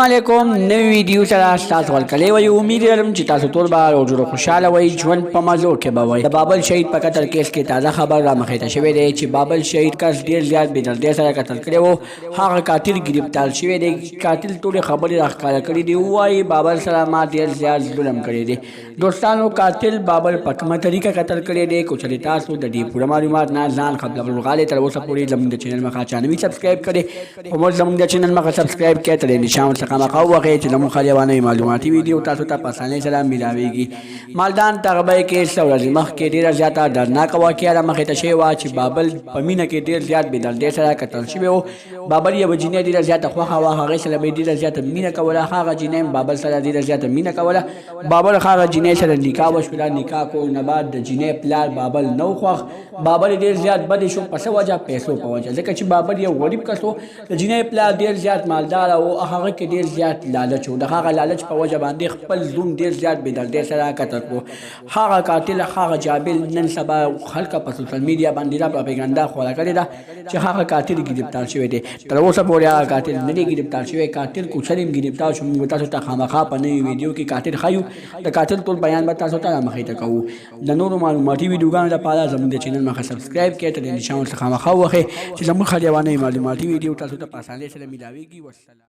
علیکم نوی ویډیو سره تاسو ورکړی وای امید لرم چې تاسو ټول به او جوړ خوشاله وای ژوند په مزو کې به وای د بابر شهید په قتل کیس کې تازه خبر را مخې ته شوې دی چې بابر شهید کس ډیر زیات بې دردۍ سره قتل کړی وو هغه قاتل گرفتار شوی دی قاتل ټول خبرې راښکاره کړي دي وایي بابر سره ما ډیر زیات ظلم کړی دی دوستانو قاتل بابر په کومه طریقه قتل کړی دی کو چې تاسو د دې پوره معلومات نه ځان خپل غالي تر اوسه پورې زموږ د چینل مخه چانوي سبسکرایب کړئ او زموږ د چینل مخه سبسکرایب کړئ تر نشان څخه مخه وغه چې زموږ خلیوانه معلوماتي ویډیو تاسو ته په اسانۍ سره ملاويږي مالدان تغبه کې څو ورځې مخکې ډیره زیاته دردناک واقعه را مخې ته شوې وه چې بابر په مینه کې ډیر زیات بې دردۍ سره قتل شوی و بابر یوه جینۍ ډیره زیاته خوښه وه هغې سره به یې ډیره زیاته مینه کوله هغه جینۍ هم بابر سره ډیره زیاته مینه کوله بابر هغه جینۍ سره نکاح وشوله نکاح کولو نه بعد د جینۍ پلار بابر نه و خوښ بابر ډیر زیات بدې شو په څه وجه پیسو په وجه ځکه چې بابر یو غریب کس و د جینۍ پلار ډیر زیات مالدار او هغه کې ډیر زیات لالچ و د هغه لالچ په وجه باندې خپل زوم ډیر زیات بې دردۍ سره قتل کړو هغه قاتل هغه جابل نن سبا خلکو په سوشل میډیا باندې دا پروپاګاندا خوره کړې ده چې هغه قاتل ګرفتار شوی دی تر اوسه پورې هغه قاتل نه دی ګرفتار شوی قاتل کوچر هم ګرفتار شو موږ تاسو ته خامخا په نوي ویډیو کې قاتل ښیو د قاتل ټول بیان به تاسو ته مخې ته کوو د نورو معلوماتي ویډیوګانو لپاره زموږ د چینل مخه سبسکرایب کړئ تر نشان څخه مخه وخې چې زموږ خلیوانه معلوماتي ویډیو تاسو ته په اسانۍ سره ملاويږي والسلام